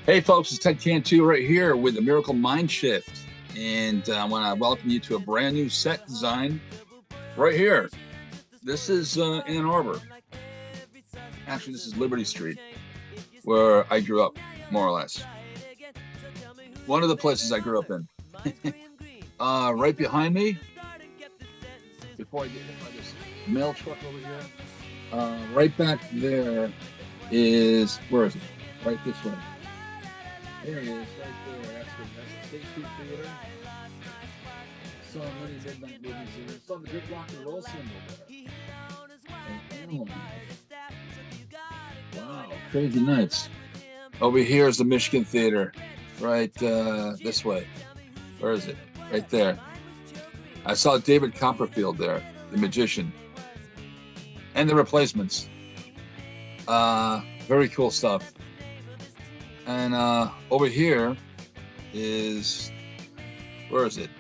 Hey folks, it's Ted Cantu right here with the Miracle Mind Shift. And I want to welcome you to a brand new set design right here. This is Ann Arbor. Actually, this is Liberty Street, where I grew up, more or less. One of the places I grew up in. Right behind me, before I get hit by this mail truck over here, right back there is, where is it? Right this way. There he is, right there. That's the State Street Theater. Saw many midnight movies there. Saw the big rock and roll symbol there. And Animal. Wow, crazy nights. Over here is the Michigan Theater, right this way. Where is it? Right there. I saw David Copperfield there, the magician, and the Replacements. Very cool stuff. And over here is, where is it?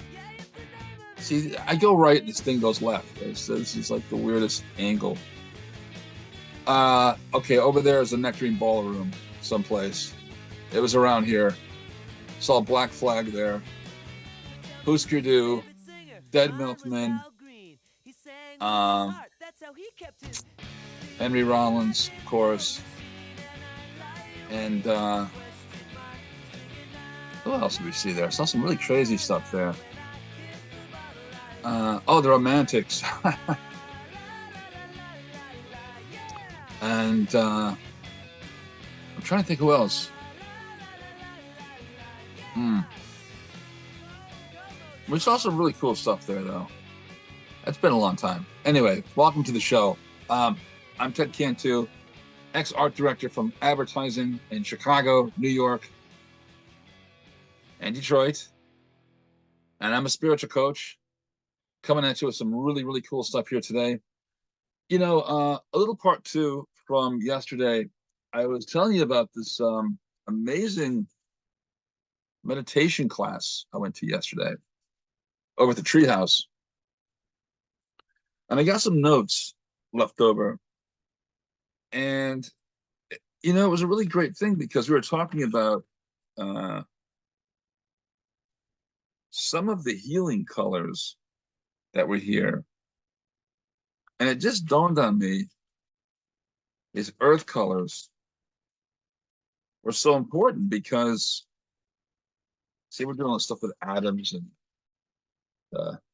See, I go right and this thing goes left. So this is like the weirdest angle. Okay, over there is the Nectarine Ballroom someplace. It was around here. Saw a black flag there. Husker Du, Dead Milkmen, Henry Rollins, of course. And who else did we see there? I saw some really crazy stuff there. Oh, the Romantics. And I'm trying to think who else. We saw some really cool stuff there, though. It's been a long time. Anyway, welcome to the show. I'm Ted Cantu, ex-art director from advertising in Chicago, New York, and Detroit. And I'm a spiritual coach coming at you with some really, really cool stuff here today. You know, a little part two from yesterday, I was telling you about this amazing meditation class I went to yesterday over at the Treehouse. And I got some notes left over. And, you know, it was a really great thing because we were talking about some of the healing colors that were here. And it just dawned on me, these earth colors were so important because, see, we're doing all this stuff with atoms and,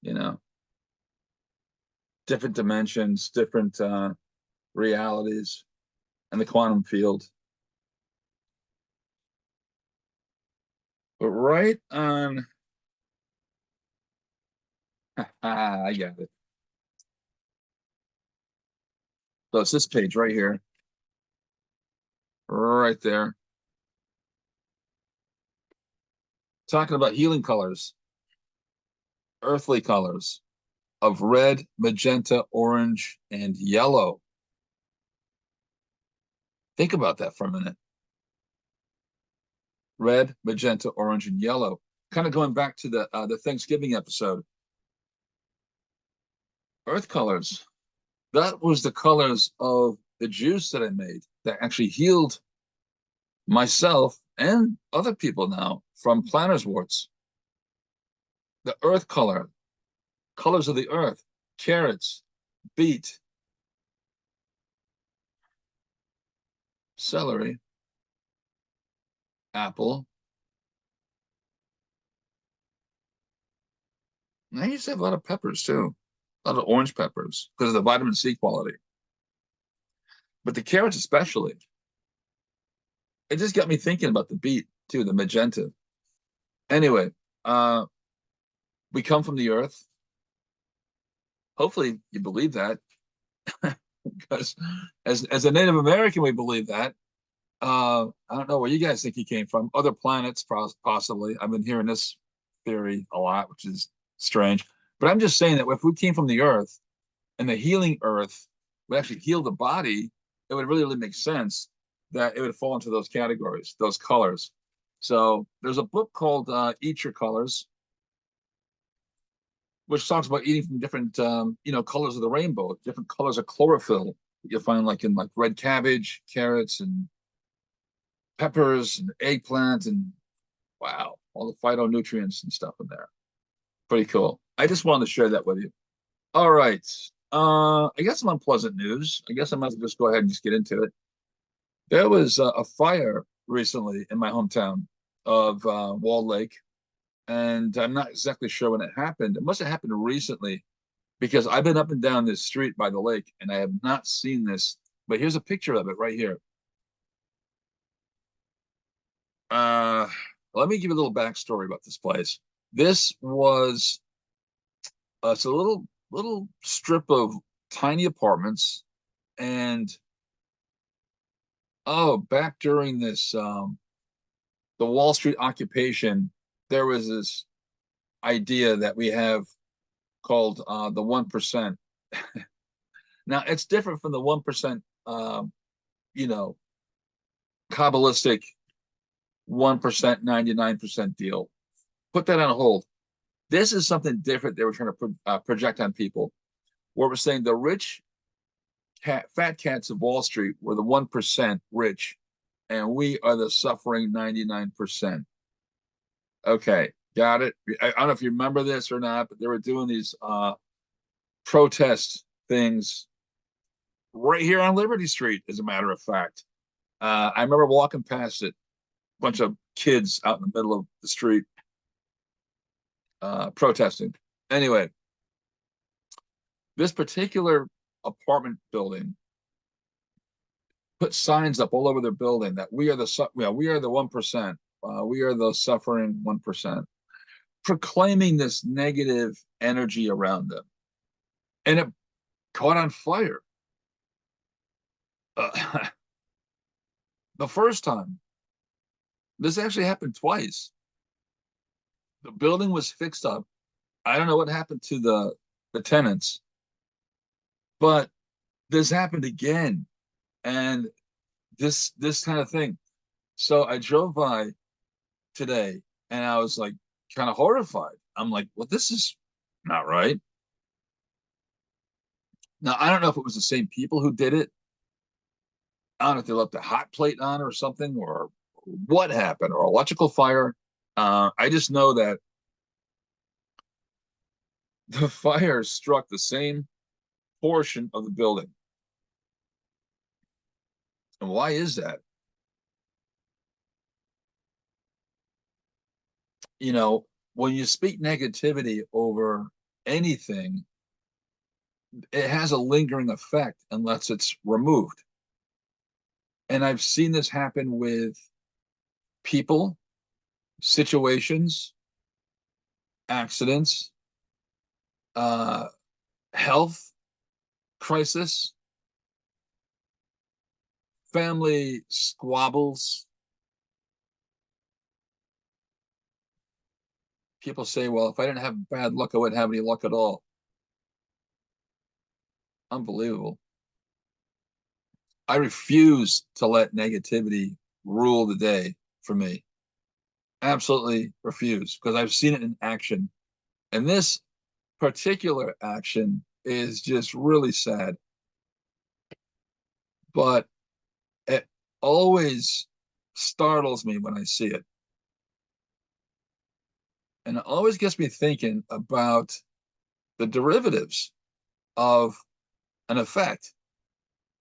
you know, different dimensions, different realities, and the quantum field. But right on, I got it. So it's this page right here, right there. Talking about healing colors, earthly colors of red, magenta, orange, and yellow. Think about that for a minute. Red, magenta, orange, and yellow. Kind of going back to the Thanksgiving episode. Earth colors. That was the colors of the juice that I made that actually healed myself and other people now from plantar's warts. The earth color, colors of the earth, carrots, beet, celery, apple. And I used to have a lot of peppers too, a lot of orange peppers because of the vitamin C quality. But the carrots especially, it just got me thinking about the beet too, the magenta. Anyway, we come from the earth. Hopefully you believe that. Because as a Native American, we believe that. I don't know where you guys think he came from. Other planets, possibly. I've been hearing this theory a lot, which is strange. But I'm just saying that if we came from the earth and the healing earth would actually heal the body, it would really, really make sense that it would fall into those categories, those colors. So there's a book called Eat Your Colors, which talks about eating from different, colors of the rainbow, different colors of chlorophyll that you'll find like in like red cabbage, carrots, and peppers and eggplant and wow, all the phytonutrients and stuff in there. Pretty cool. I just wanted to share that with you. All right. I got some unpleasant news. I guess I might just go ahead and just get into it. There was a fire recently in my hometown of Walled Lake, and I'm not exactly sure when it happened. It must have happened recently because I've been up and down this street by the lake, and I have not seen this. But here's a picture of it right here. Uh, Let me give you a little backstory about this place. This was it's a little strip of tiny apartments, and oh, back during this the Wall Street occupation, there was this idea that we have called the 1%. Now it's different from the 1%, you know, Kabbalistic 1%, 99% deal. Put that on hold. This is something different they were trying to project on people, where we're saying the rich fat cats of Wall Street were the 1% rich, and we are the suffering 99%. Okay, got it. I don't know if you remember this or not, but they were doing these protest things right here on Liberty Street, as a matter of fact. I remember walking past it, a bunch of kids out in the middle of the street protesting. Anyway, this particular apartment building put signs up all over their building that we are the 1%. We are the suffering 1%, proclaiming this negative energy around them, and it caught on fire. The first time, this actually happened twice. The building was fixed up. I don't know what happened to the tenants, but this happened again, and this kind of thing. So I drove by today, and I was like kind of horrified. I'm like, well, this is not right. Now I don't know if it was the same people who did it. I don't know if they left a hot plate on or something, or what happened, or electrical fire. I just know that the fire struck the same portion of the building. And why is that? You know, when you speak negativity over anything, it has a lingering effect unless it's removed. And I've seen this happen with people, situations, accidents, uh, health crisis, family squabbles. People say, well, if I didn't have bad luck, I wouldn't have any luck at all. Unbelievable. I refuse to let negativity rule the day for me. Absolutely refuse, because I've seen it in action. And this particular action is just really sad. But it always startles me when I see it. And it always gets me thinking about the derivatives of an effect.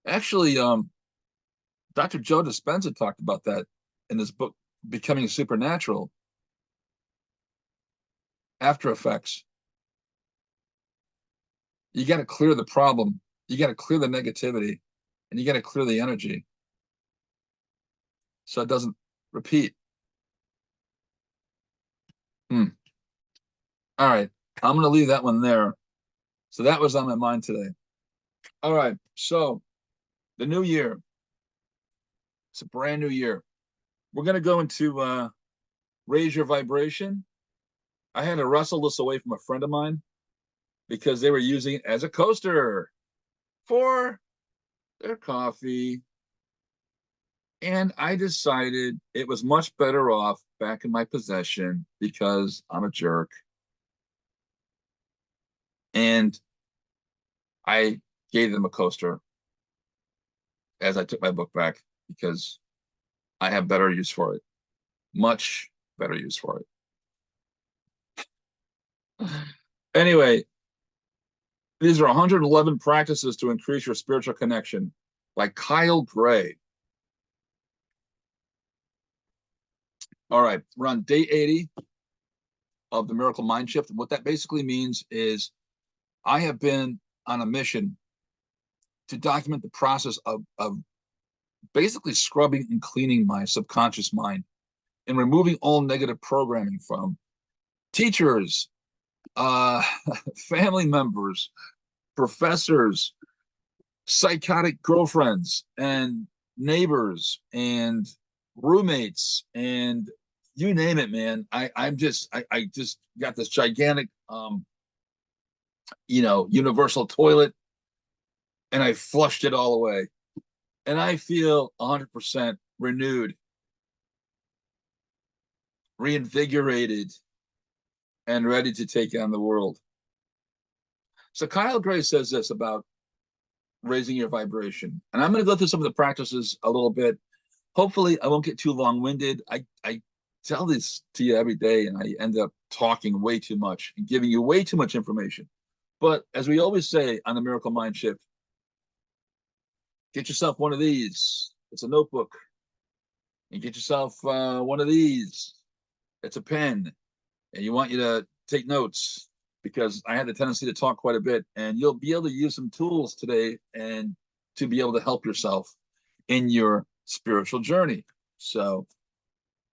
Actually, Dr. Joe Dispenza talked about that in his book, Becoming Supernatural. After effects. You got to clear the problem. You got to clear the negativity, and you got to clear the energy so it doesn't repeat. Hmm. All right. I'm going to leave that one there. So that was on my mind today. All right. So the new year, it's a brand new year. We're going to go into raise your vibration. I had to wrestle this away from a friend of mine because they were using it as a coaster for their coffee. And I decided it was much better off back in my possession because I'm a jerk. And I gave them a coaster as I took my book back because I have better use for it, much better use for it. Anyway, these are 111 practices to increase your spiritual connection by Kyle Gray. All right, we're on day 80 of the Miracle Mind Shift. What that basically means is I have been on a mission to document the process of basically scrubbing and cleaning my subconscious mind and removing all negative programming from teachers, uh, family members, professors, psychotic girlfriends, and neighbors, and roommates, and you name it, man. I just got this gigantic universal toilet, and I flushed it all away. And I feel 100% renewed, reinvigorated, and ready to take on the world. So Kyle Gray says this about raising your vibration. And I'm going to go through some of the practices a little bit. Hopefully, I won't get too long-winded. I tell this to you every day, and I end up talking way too much and giving you way too much information. But as we always say on the Miracle Mind Shift, get yourself one of these. It's a notebook. And get yourself one of these. It's a pen. And you want you to take notes because I had the tendency to talk quite a bit. And you'll be able to use some tools today and to be able to help yourself in your spiritual journey. So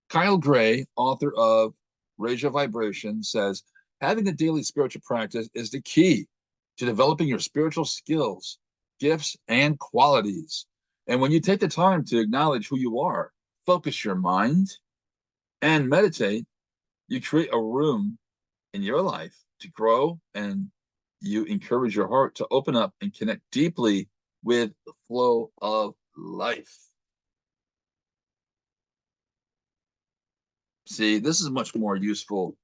Kyle Gray, author of Raise Your Vibration, says, having a daily spiritual practice is the key to developing your spiritual skills, gifts, and qualities. And when you take the time to acknowledge who you are, focus your mind, and meditate, you create a room in your life to grow, and you encourage your heart to open up and connect deeply with the flow of life. See, this is much more useful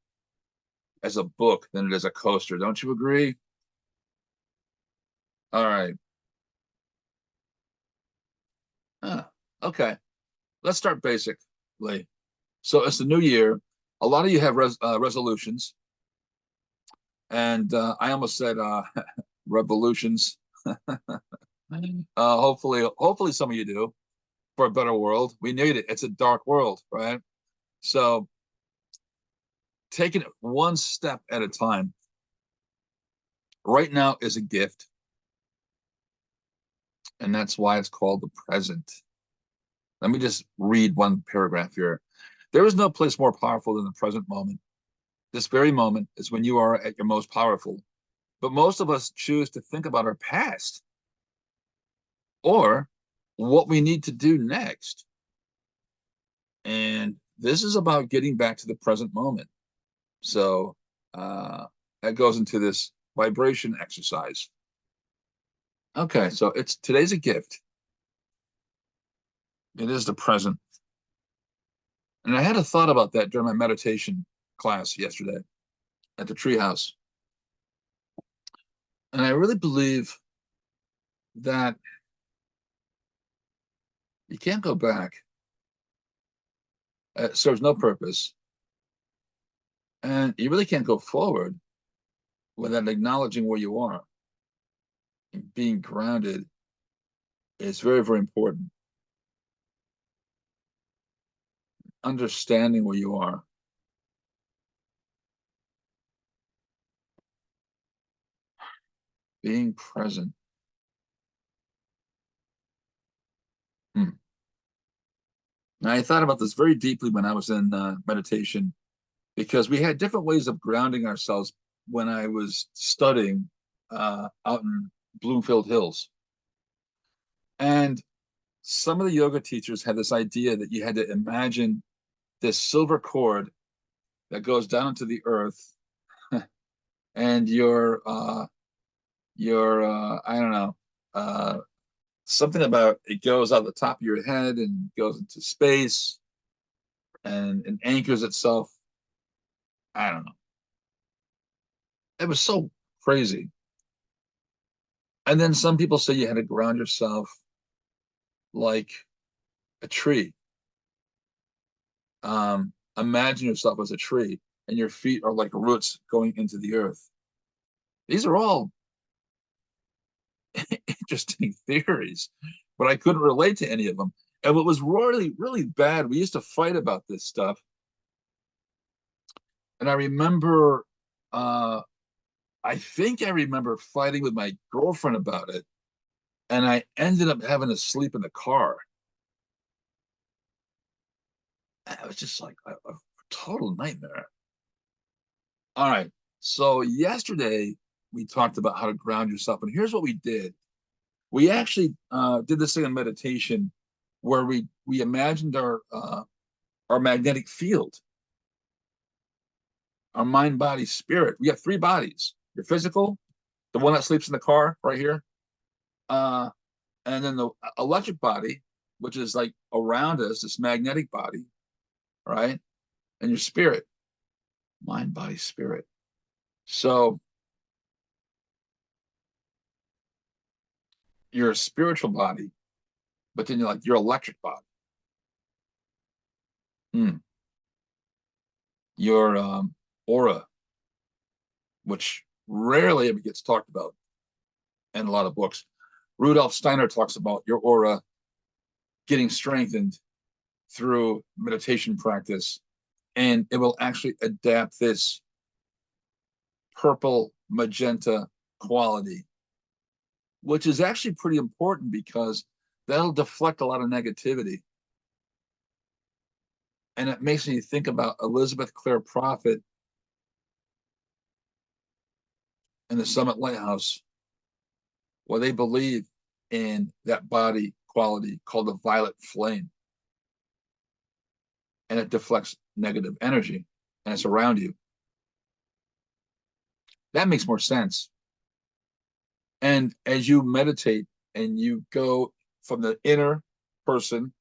as a book than it is a coaster. Don't you agree? All right. Okay. Let's start basically. So it's the new year. A lot of you have resolutions, and I almost said revolutions. Hopefully some of you do, for a better world. We need it. It's a dark world, right? So taking it one step at a time. Right now is a gift, and that's why it's called the present. Let me just read one paragraph here. There is no place more powerful than the present moment. This very moment is when you are at your most powerful. But most of us choose to think about our past or what we need to do next. And this is about getting back to the present moment. So that goes into this vibration exercise. Okay, so today's a gift. It is the present. And I had a thought about that during my meditation class yesterday at the treehouse. And I really believe that you can't go back. It serves no purpose. And you really can't go forward without acknowledging where you are. And being grounded is very, very important. Understanding where you are. Being present. Now, I thought about this very deeply when I was in meditation, because we had different ways of grounding ourselves when I was studying out in Bloomfield Hills. And some of the yoga teachers had this idea that you had to imagine this silver cord that goes down into the earth, and your I don't know, something about it goes out the top of your head and goes into space and anchors itself. I don't know. It was so crazy. And then some people say you had to ground yourself like a tree. Imagine yourself as a tree and your feet are like roots going into the earth. These are all interesting theories, but I couldn't relate to any of them. And what was really, really bad, we used to fight about this stuff. And I remember, I think I remember fighting with my girlfriend about it. And I ended up having to sleep in the car. And it was just like a total nightmare. All right. So yesterday we talked about how to ground yourself. And here's what we did. We actually did this thing in meditation where we imagined our magnetic field, our mind, body, spirit. We have three bodies: your physical, the one that sleeps in the car right here, uh, and then the electric body, which is like around us, this magnetic body, right? And your spirit, mind, body, spirit. So you're a spiritual body, but then you're like your electric body. Hmm. Your aura, which rarely ever gets talked about in a lot of books. Rudolf Steiner talks about your aura getting strengthened through meditation practice, and it will actually adapt this purple magenta quality, which is actually pretty important because that'll deflect a lot of negativity. And it makes me think about Elizabeth Clare Prophet and the Summit Lighthouse, where they believe in that body quality called the violet flame. And it deflects negative energy and it's around you. That makes more sense. And as you meditate and you go from the inner person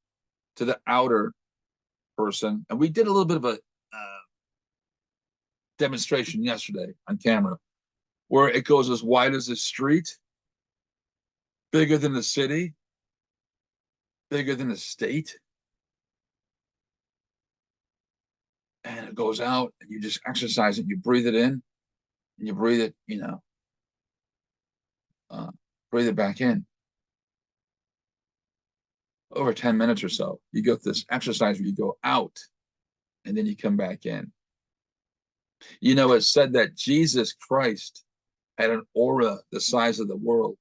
to the outer person, and we did a little bit of a demonstration yesterday on camera where it goes as wide as the street, bigger than the city, bigger than the state, and it goes out and you just exercise it. You breathe it in and you breathe it, uh, breathe it back in. Over 10 minutes or so, you go through this exercise where you go out and then you come back in. It's said that Jesus Christ had an aura the size of the world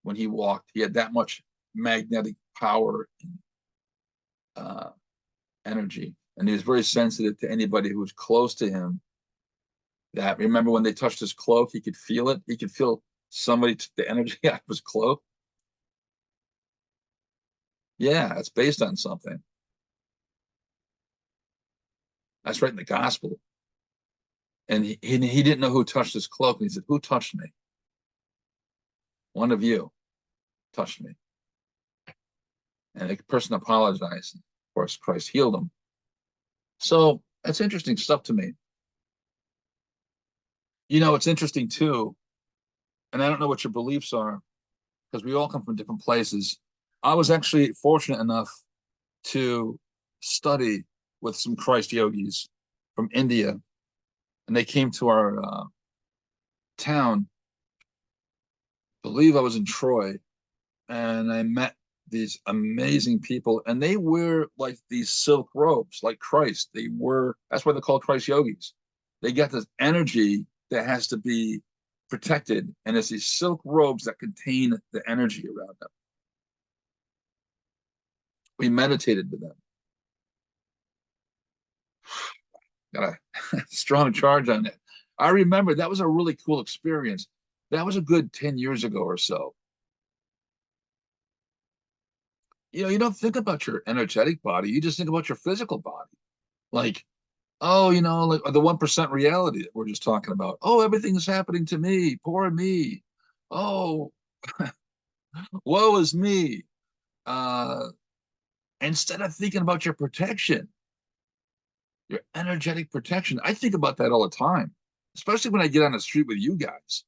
when he walked. He had that much magnetic power and energy. And he was very sensitive to anybody who was close to him. That remember when they touched his cloak, he could feel it. He could feel somebody took the energy out of his cloak. Yeah, it's based on something. That's right in the gospel. And he didn't know who touched his cloak. And he said, "Who touched me? One of you touched me." And the person apologized. Of course, Christ healed him. So that's interesting stuff to me. It's interesting too, and I don't know what your beliefs are because we all come from different places. I was actually fortunate enough to study with some Christ yogis from India, and they came to our town. I believe I was in Troy, and I met these amazing people, and they wear like these silk robes, like Christ. That's why they're called Christ yogis. They got this energy that has to be protected, and it's these silk robes that contain the energy around them. We meditated with them. Got a strong charge on it. I remember that was a really cool experience. That was a good 10 years ago or so. You don't think about your energetic body, you just think about your physical body. Like, oh, like the 1% reality that we're just talking about. Oh, everything is happening to me, poor me. Oh, woe is me. Uh, Instead of thinking about your protection, your energetic protection. I think about that all the time, especially when I get on the street with you guys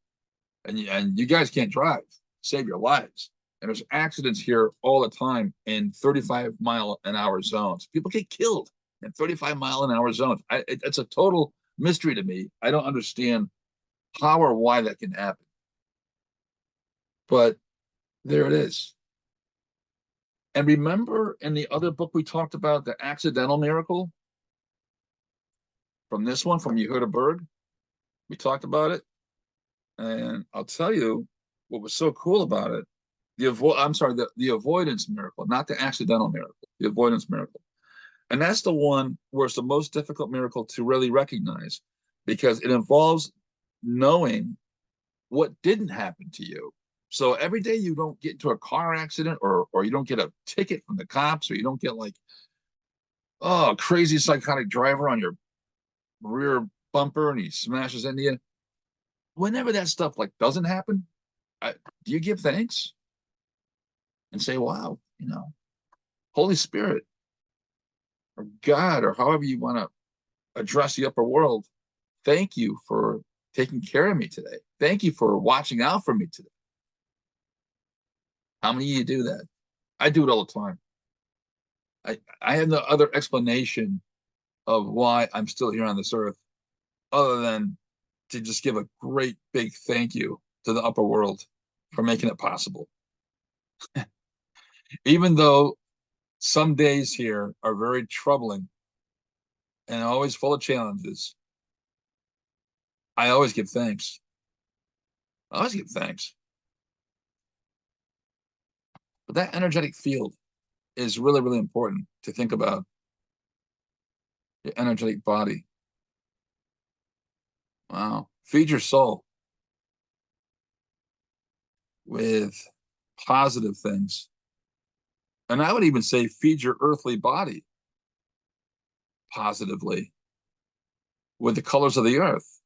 and you guys can't drive, save your lives. And there's accidents here all the time in 35-mile-an-hour zones. People get killed. and 35-mile-an-hour zones. It's a total mystery to me. I don't understand how or why that can happen. But there it is. And remember in the other book we talked about the accidental miracle? From this one, from You Heard a Bird, we talked about it. And I'll tell you what was so cool about it. The avoidance miracle, not the accidental miracle, the avoidance miracle. And that's the one where it's the most difficult miracle to really recognize because it involves knowing what didn't happen to you. So every day you don't get into a car accident or you don't get a ticket from the cops or you don't get like, oh, crazy psychotic driver on your rear bumper and he smashes into you. Whenever that stuff like doesn't happen, do you give thanks and say, wow, Holy Spirit or God or however you want to address the upper world, thank you for taking care of me today. Thank you for watching out for me today. How many of you do that? I do it all the time. I have no other explanation of why I'm still here on this earth other than to just give a great big thank you to the upper world for making it possible. Even though some days here are very troubling and always full of challenges, I always give thanks. I always give thanks. But that energetic field is really, really important to think about your energetic body. Wow. Feed your soul with positive things. And I would even say feed your earthly body positively with the colors of the earth,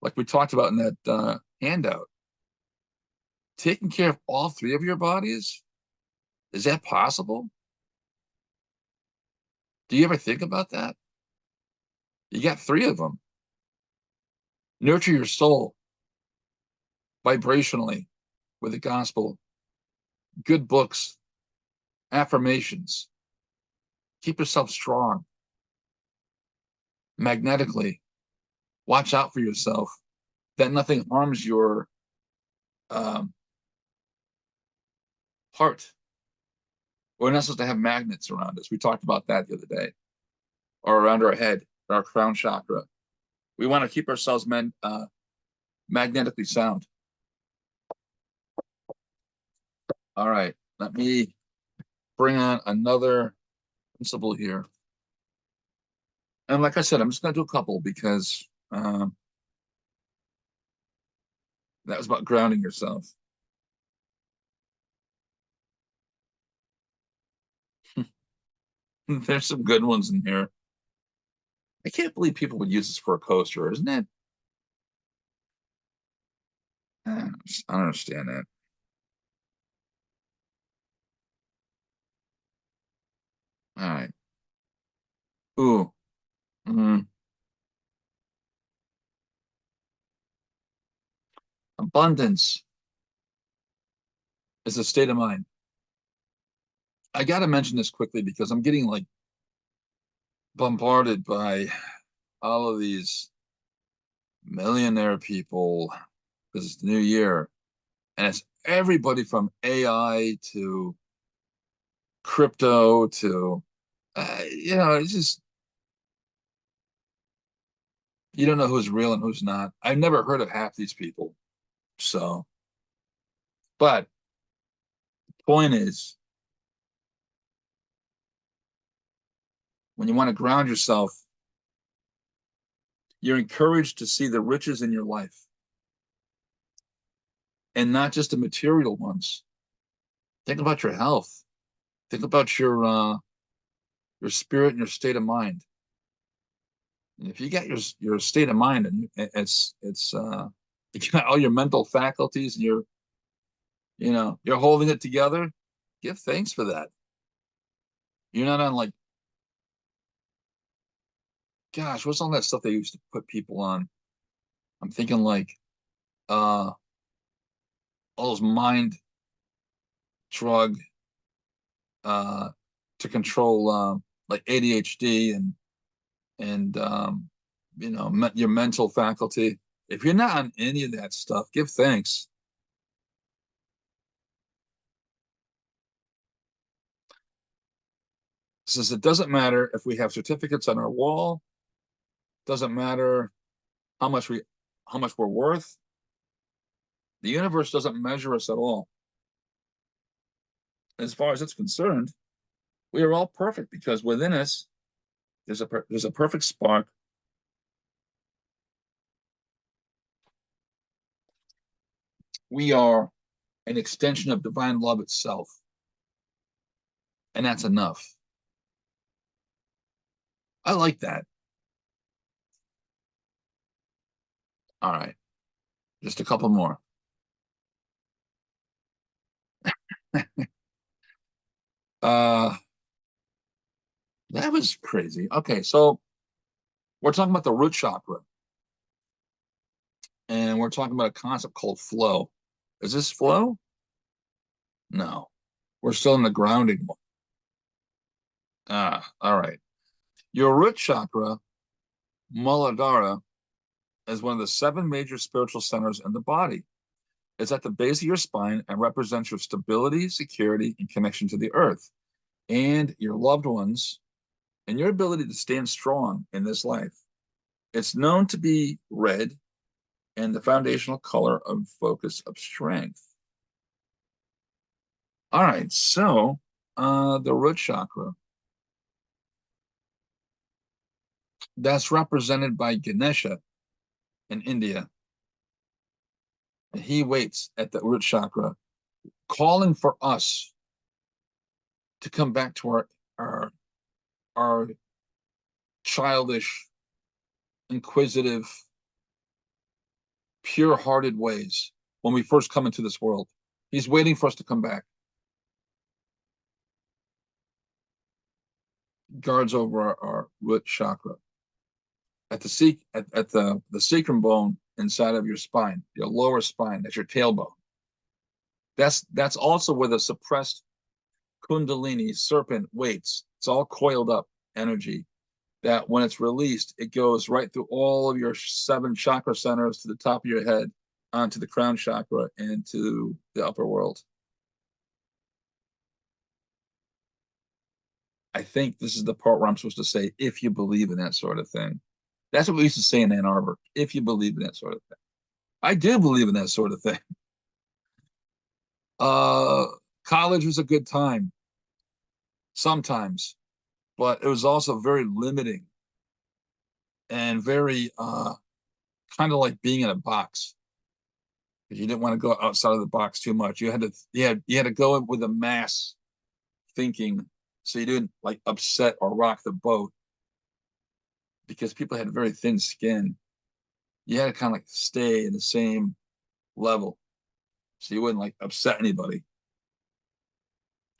like we talked about in that handout. Taking care of all three of your bodies, is that possible? Do you ever think about that? You got three of them. Nurture your soul vibrationally with the gospel, good books, affirmations. Keep yourself strong. Magnetically, watch out for yourself that nothing harms your heart. We're not supposed to have magnets around us. We talked about that the other day, or around our head, our crown chakra. We want to keep ourselves magnetically sound. All right, let me bring on another principle here. And like I said, I'm just going to do a couple because that was about grounding yourself. There's some good ones in here. I can't believe people would use this for a coaster, isn't it? I don't understand that. All right. Ooh. Mm. Abundance is a state of mind. I got to mention this quickly because I'm getting like bombarded by all of these millionaire people because it's the new year. And it's everybody from AI to crypto to, it's just, you don't know who's real and who's not. I've never heard of half these people. So, but the point is, when you want to ground yourself, you're encouraged to see the riches in your life and not just the material ones. Think about your health. Think about your spirit and your state of mind. And if you got your state of mind and it's you got all your mental faculties and you're holding it together, give thanks for that. You're not on like, gosh, what's all that stuff they used to put people on? I'm thinking like all those mind drug to control like ADHD and and your mental faculty. If you're not on any of that stuff, give thanks. It says it doesn't matter if we have certificates on our wall, doesn't matter how much we how much we're worth. The universe doesn't measure us at all. As far as it's concerned, we are all perfect because within us there's a perfect spark. We are an extension of divine love itself, and that's enough. I like that. All right, just a couple more. uh, that was crazy. Okay, so we're talking about the root chakra, and we're talking about a concept called flow. Is this flow? No, we're still in the grounding one. All right. Your root chakra, Muladhara, is one of the seven major spiritual centers in the body. It's at the base of your spine and represents your stability, security, and connection to the earth and your loved ones and your ability to stand strong in this life. It's known to be red and the foundational color of focus of strength. All right, so the root chakra, that's represented by Ganesha in India. He waits at the root chakra, calling for us to come back to our childish, inquisitive, pure-hearted ways when we first come into this world. He's waiting for us to come back. Guards over our root chakra at the sacrum bone inside of your spine, your lower spine. That's your tailbone. That's also where the suppressed kundalini serpent waits. It's all coiled up energy that when it's released, it goes right through all of your seven chakra centers to the top of your head, onto the crown chakra, and to the upper world. I think this is the part where I'm supposed to say, if you believe in that sort of thing. That's what we used to say in Ann Arbor, if you believe in that sort of thing. I do believe in that sort of thing. Uh, College was a good time sometimes, but it was also very limiting and very kind of like being in a box because you didn't want to go outside of the box too much. You had to go in with a mass thinking so you didn't like upset or rock the boat because people had very thin skin. You had to kind of like stay in the same level so you wouldn't like upset anybody.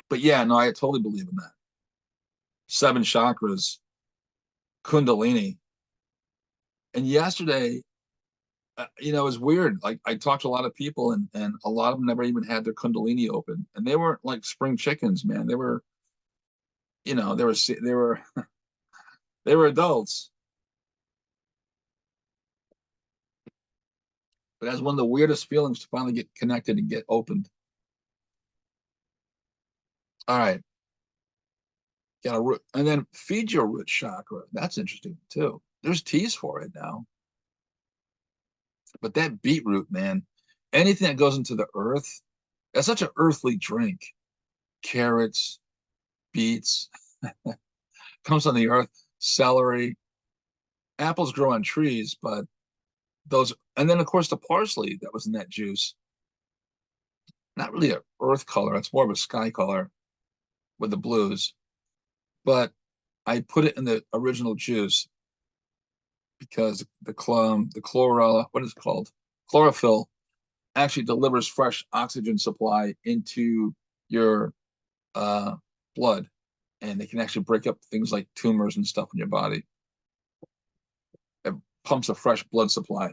But yeah, no, I totally believe in that. Seven chakras, Kundalini. And yesterday, it was weird. Like I talked to a lot of people, and a lot of them never even had their Kundalini open, and they weren't like spring chickens, man. They were, they were they were adults. But that's one of the weirdest feelings to finally get connected and get opened. All right, got a root, and then feed your root chakra. That's interesting too. There's teas for it now, but that beetroot, man, anything that goes into the earth, that's such an earthly drink. Carrots, beets, comes on the earth. Celery, apples grow on trees, but those, and then of course the parsley that was in that juice, not really an earth color. It's more of a sky color with the blues. But I put it in the original juice because the chlorella, what is it called? Chlorophyll actually delivers fresh oxygen supply into your uh, blood, and they can actually break up things like tumors and stuff in your body. It pumps a fresh blood supply.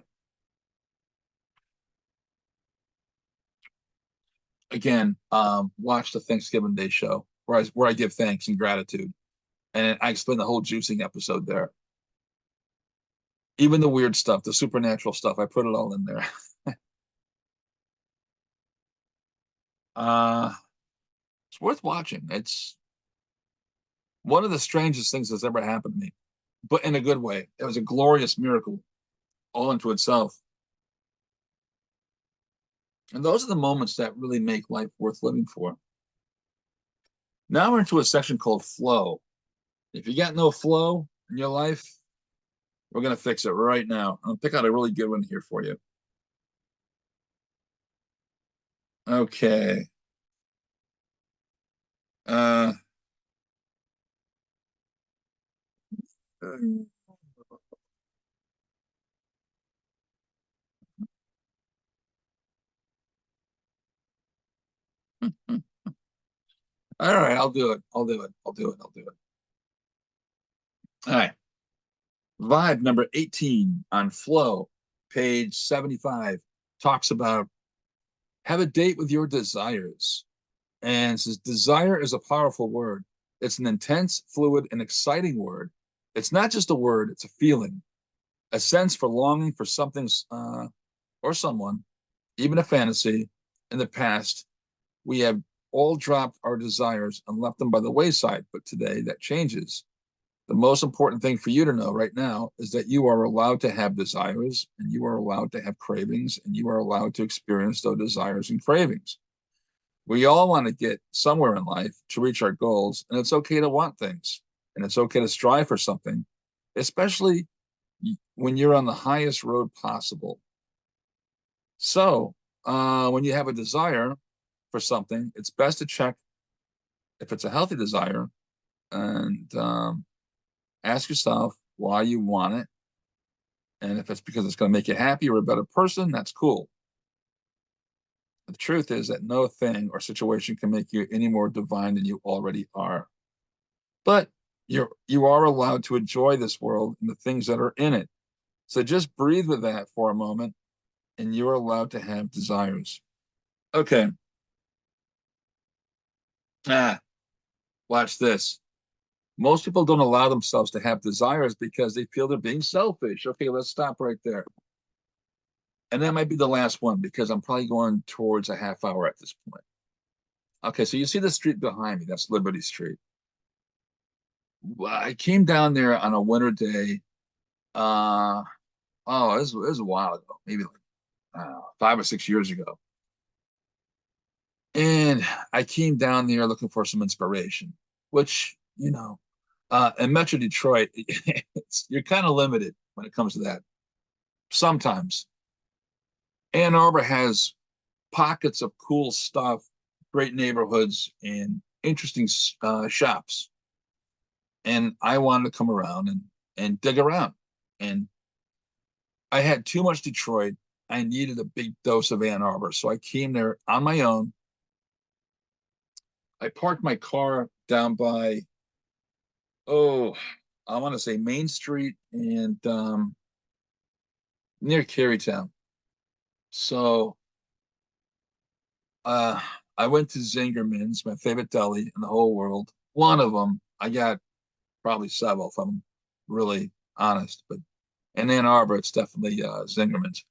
Again, watch the Thanksgiving Day show where I give thanks and gratitude, and I explain the whole juicing episode there. Even the weird stuff, the supernatural stuff, I put it all in there. Uh, it's worth watching. It's one of the strangest things that's ever happened to me, but in a good way. It was a glorious miracle all into itself. And those are the moments that really make life worth living for. Now we're into a section called flow. If you got no flow in your life, we're going to fix it right now. I'll pick out a really good one here for you. Okay. Uh, all right, I'll do it. I'll do it. I'll do it. I'll do it. All right. Vibe number 18 on flow, page 75, talks about have a date with your desires. And it says desire is a powerful word. It's an intense, fluid, and exciting word. It's not just a word, it's a feeling, a sense for longing for something or someone, even a fantasy. In the past, we have all dropped our desires and left them by the wayside, but today that changes. The most important thing for you to know right now is that you are allowed to have desires and you are allowed to have cravings and you are allowed to experience those desires and cravings. We all want to get somewhere in life to reach our goals, and it's okay to want things and it's okay to strive for something, especially when you're on the highest road possible. So, when you have a desire for something, it's best to check if it's a healthy desire and ask yourself why you want it. And if it's because it's going to make you happy or a better person, that's cool. The truth is that no thing or situation can make you any more divine than you already are. But you are allowed to enjoy this world and the things that are in it. So just breathe with that for a moment, and you're allowed to have desires. Okay. Ah, watch this. Most people don't allow themselves to have desires because they feel they're being selfish. Okay, let's stop right there. And that might be the last one because I'm probably going towards a half hour at this point. Okay, so you see the street behind me, that's Liberty Street. Well, I came down there on a winter day. Uh, oh, it was a while ago, maybe like 5 or 6 years ago. And I came down there looking for some inspiration, which, in Metro Detroit, you're kind of limited when it comes to that. Sometimes Ann Arbor has pockets of cool stuff, great neighborhoods, and interesting shops. And I wanted to come around and dig around. And I had too much Detroit. I needed a big dose of Ann Arbor. So I came there on my own. I parked my car down by, oh, I want to say Main Street and near Carytown. So uh, I went to Zingerman's, my favorite deli in the whole world. One of them, I got probably several if I'm really honest, but in Ann Arbor, it's definitely Zingerman's.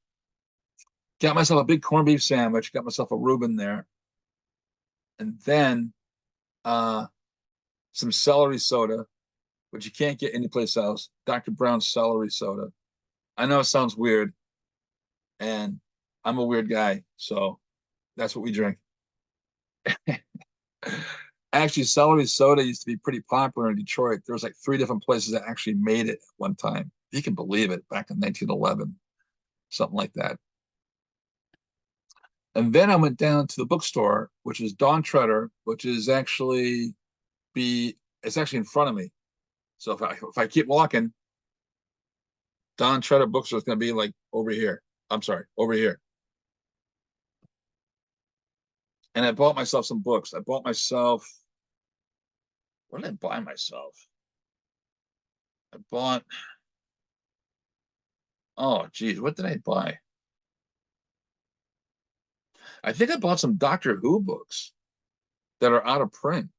Got myself a big corned beef sandwich, got myself a Reuben there, and then uh, some celery soda, which you can't get anyplace else. Dr. Brown's celery soda. I know it sounds weird, and I'm a weird guy, so that's what we drink. Actually, celery soda used to be pretty popular in Detroit. There was like three different places that actually made it at one time. You can believe it, back in 1911, something like that. And then I went down to the bookstore, which is Dawn Treader, which is actually it's actually in front of me. So if I keep walking, Dawn Treader bookstore is going to be like over here. I'm sorry, over here. And I bought myself some books. I bought myself, what did I buy myself? I bought, oh geez, what did I buy? I think I bought some Doctor Who books that are out of print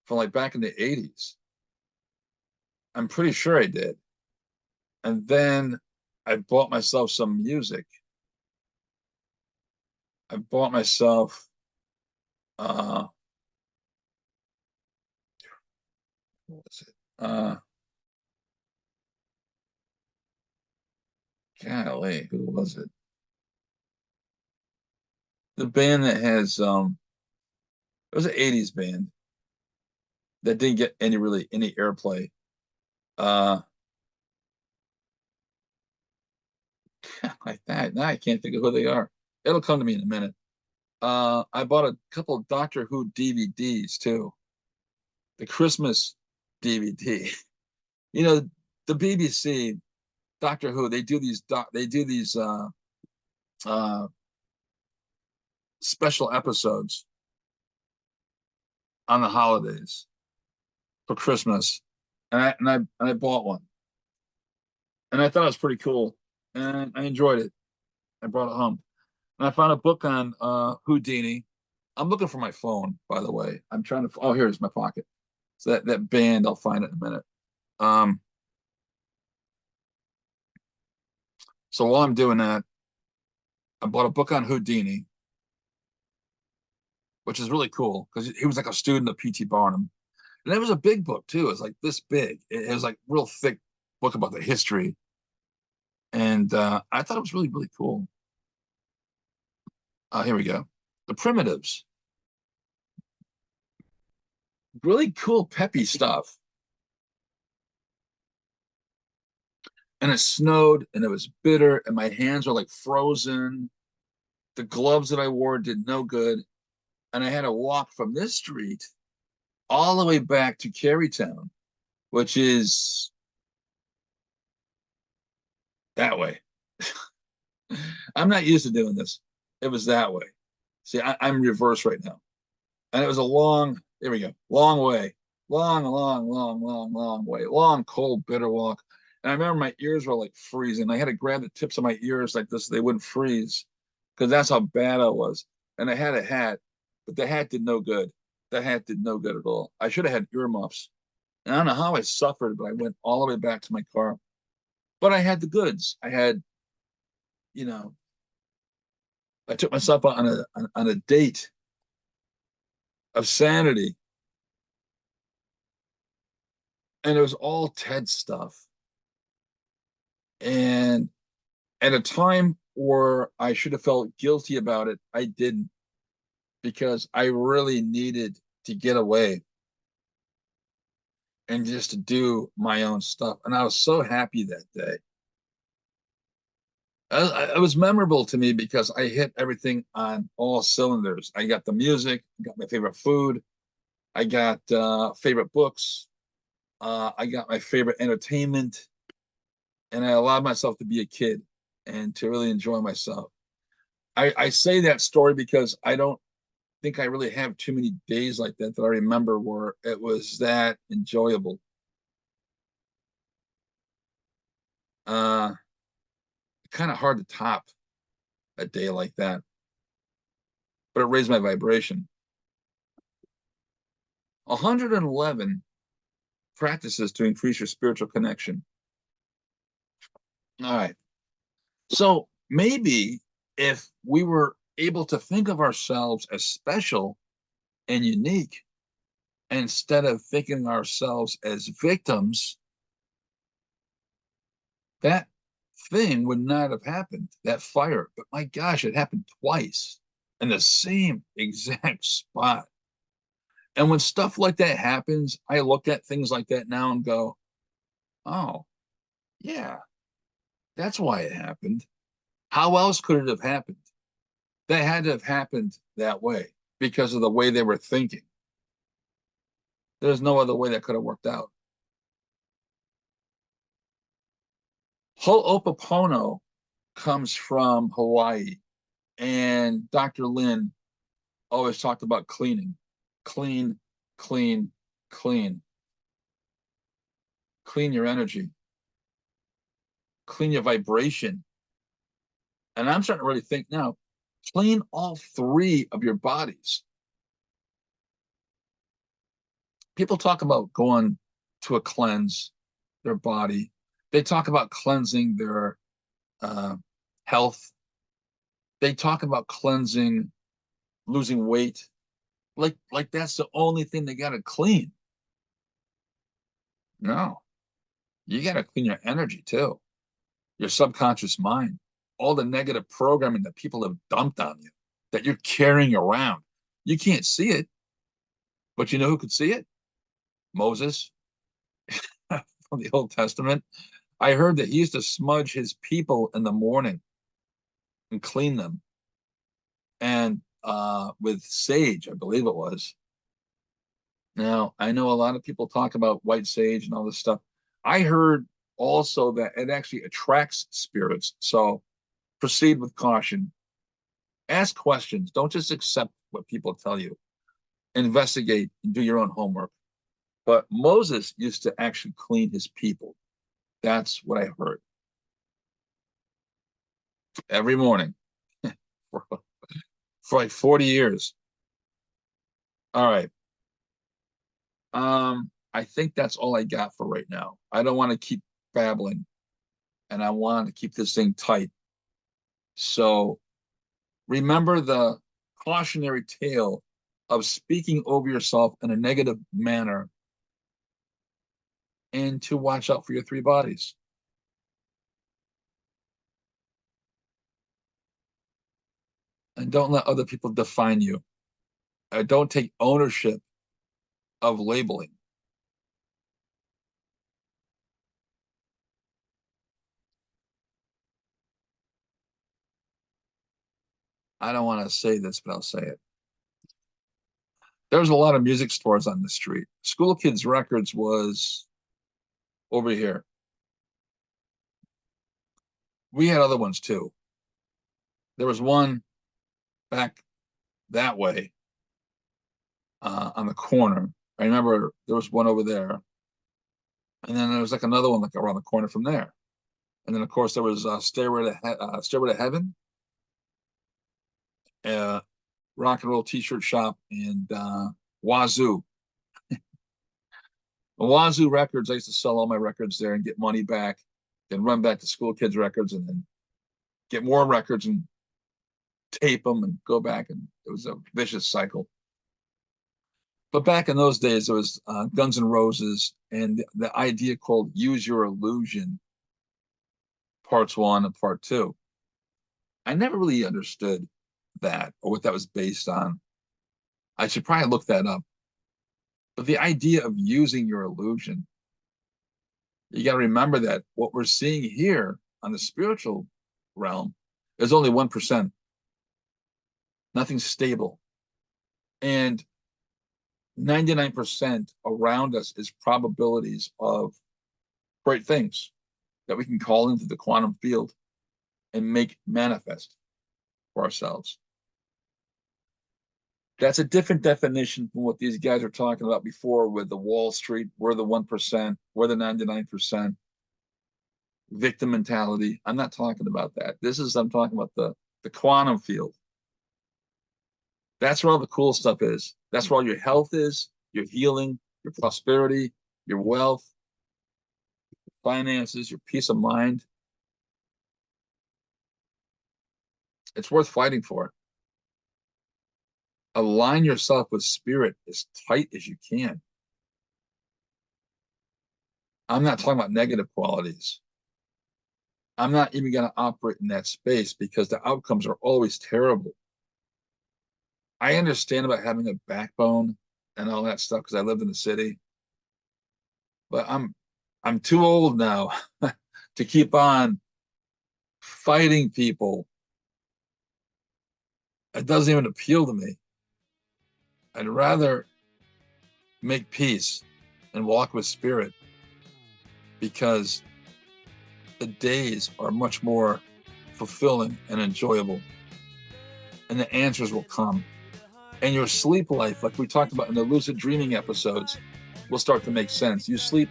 from like back in the 80s. I'm pretty sure I did. And then I bought myself some music. I bought myself what was it? Golly, who was it? The band that has it was an 80s band that didn't get any airplay. Uh like that. Now I can't think of who they are. It'll come to me in a minute. I bought a couple of Doctor Who DVDs too. The Christmas DVD. You know, the BBC, Doctor Who, they do these uh special episodes on the holidays for Christmas. And I bought one. And I thought it was pretty cool. And I enjoyed it. I brought it home. And I found a book on Houdini. I'm looking for my phone, by the way. I'm trying to, oh, here's my pocket. So that band, I'll find it in a minute. Um, so while I'm doing that, I bought a book on Houdini, which is really cool because he was like a student of P.T. Barnum. And it was a big book too. It was like this big. It was like real thick book about the history. And I thought it was really, really cool. Here we go. The Primitives. Really cool, peppy stuff. And it snowed and it was bitter and my hands were like frozen. The gloves that I wore did no good. And I had to walk from this street all the way back to Carytown, which is that way. I'm not used to doing this. It was that way. See, I'm reverse right now. And it was a long, there we go, long way, long way, long, cold, bitter walk. And I remember my ears were like freezing. I had to grab the tips of my ears like this so they wouldn't freeze because that's how bad I was. And I had a hat, but the hat did no good. The hat did no good at all. I should have had earmuffs. And I don't know how I suffered, but I went all the way back to my car. But I had the goods. I had, you know, I took myself on a date of sanity, and it was all Ted stuff. And at a time where I should have felt guilty about it, I didn't because I really needed to get away and just to do my own stuff. And I was so happy that day. It was memorable to me because I hit everything on all cylinders. I got the music, I got my favorite food, I got favorite books, I got my favorite entertainment, and I allowed myself to be a kid and to really enjoy myself. I say that story because I don't think I really have too many days like that that I remember where it was that enjoyable. Uh, Kind of hard to top a day like that, but it raised my vibration. 111 practices to increase your spiritual connection. All right. So maybe if we were able to think of ourselves as special and unique, instead of thinking ourselves as victims, that thing would not have happened, that fire. But my gosh, it happened twice in the same exact spot. And when stuff like that happens, I look at things like that now and go, oh, yeah, that's why it happened. How else could it have happened? That had to have happened that way because of the way they were thinking. There's no other way that could have worked out. Ho'oponopono comes from Hawaii, and Dr. Lin always talked about cleaning. Clean, clean, clean. Clean your energy, clean your vibration. And I'm starting to really think now, clean all three of your bodies. People talk about going to a cleanse their body. They talk about cleansing their uh, health. They talk about cleansing, losing weight. Like that's the only thing they got to clean. No, you got to clean your energy too, your subconscious mind, all the negative programming that people have dumped on you that you're carrying around. You can't see it, but you know who could see it? Moses from the Old Testament. I heard that he used to smudge his people in the morning and clean them, and with sage, I believe it was. Now, I know a lot of people talk about white sage and all this stuff. I heard also that it actually attracts spirits. So proceed with caution. Ask questions. Don't just accept what people tell you. Investigate and do your own homework. But Moses used to actually clean his people. That's what I heard every morning for, for like 40 years. All right. I think that's all I got for right now. I don't want to keep babbling and I want to keep this thing tight. So remember the cautionary tale of speaking over yourself in a negative manner and to watch out for your three bodies. And don't let other people define you. Don't take ownership of labeling. I don't want to say this, but I'll say it. There's a lot of music stores on the street. School Kids Records was over here. We had other ones too. There was one back that way on the corner. I remember there was one over there. And then there was like another one like around the corner from there. And then of course there was Stairway to Heaven, uh, rock and roll t-shirt shop, and Wazoo. Wazoo Records, I used to sell all my records there and get money back, then run back to School Kids Records and then get more records and tape them and go back. And it was a vicious cycle. But back in those days, there was Guns N' Roses and the idea called Use Your Illusion, parts one and part two. I never really understood that or what that was based on. I should probably look that up. But the idea of using your illusion, you got to remember that what we're seeing here on the spiritual realm is only 1%. Nothing's stable. And 99% around us is probabilities of great things that we can call into the quantum field and make manifest for ourselves. That's a different definition from what these guys are talking about before with the Wall Street. We're the 1%, we're the 99%. Victim mentality. I'm not talking about that. I'm talking about the quantum field. That's where all the cool stuff is. That's where all your health is, your healing, your prosperity, your wealth, finances, your peace of mind. It's worth fighting for. Align yourself with spirit as tight as you can. I'm not talking about negative qualities. I'm not even going to operate in that space because the outcomes are always terrible. I understand about having a backbone and all that stuff because I lived in the city, but I'm too old now to keep on fighting people. It doesn't even appeal to me. I'd rather make peace and walk with spirit because the days are much more fulfilling and enjoyable, and the answers will come. And your sleep life, like we talked about in the lucid dreaming episodes, will start to make sense. You sleep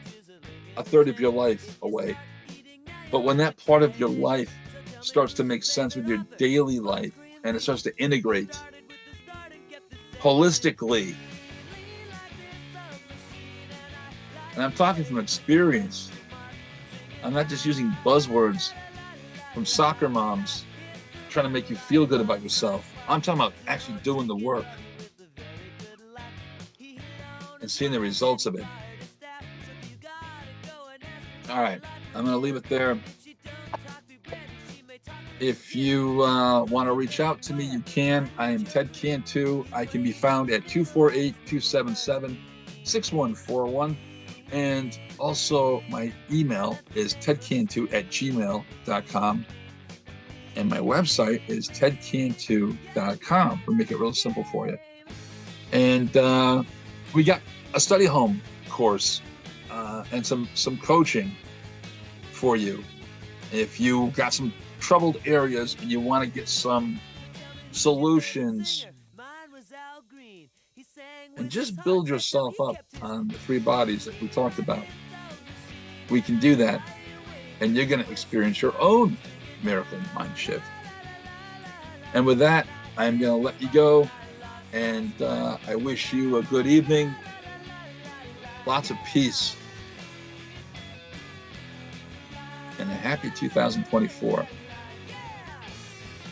a third of your life away. But when that part of your life starts to make sense with your daily life and it starts to integrate holistically, and I'm talking from experience, I'm not just using buzzwords from soccer moms trying to make you feel good about yourself. I'm talking about actually doing the work and seeing the results of it. All right, I'm going to leave it there. If you want to reach out to me, you can. I am Ted Cantu. I can be found at 248-277-6141. And also my email is tedcantu@gmail.com. And my website is tedcantu.com. We'll make it real simple for you. And we got a study home course and some coaching for you. If you got some troubled areas and you want to get some solutions and just build yourself up on the 3 bodies that we talked about, we can do that. And you're going to experience your own miracle mind shift. And with that, I'm going to let you go. And I wish you a good evening. Lots of peace. And a happy 2024.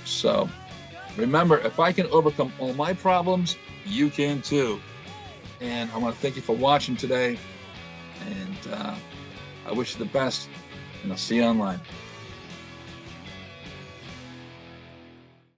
So remember, if I can overcome all my problems, you can too. And I want to thank you for watching today. And I wish you the best. And I'll see you online.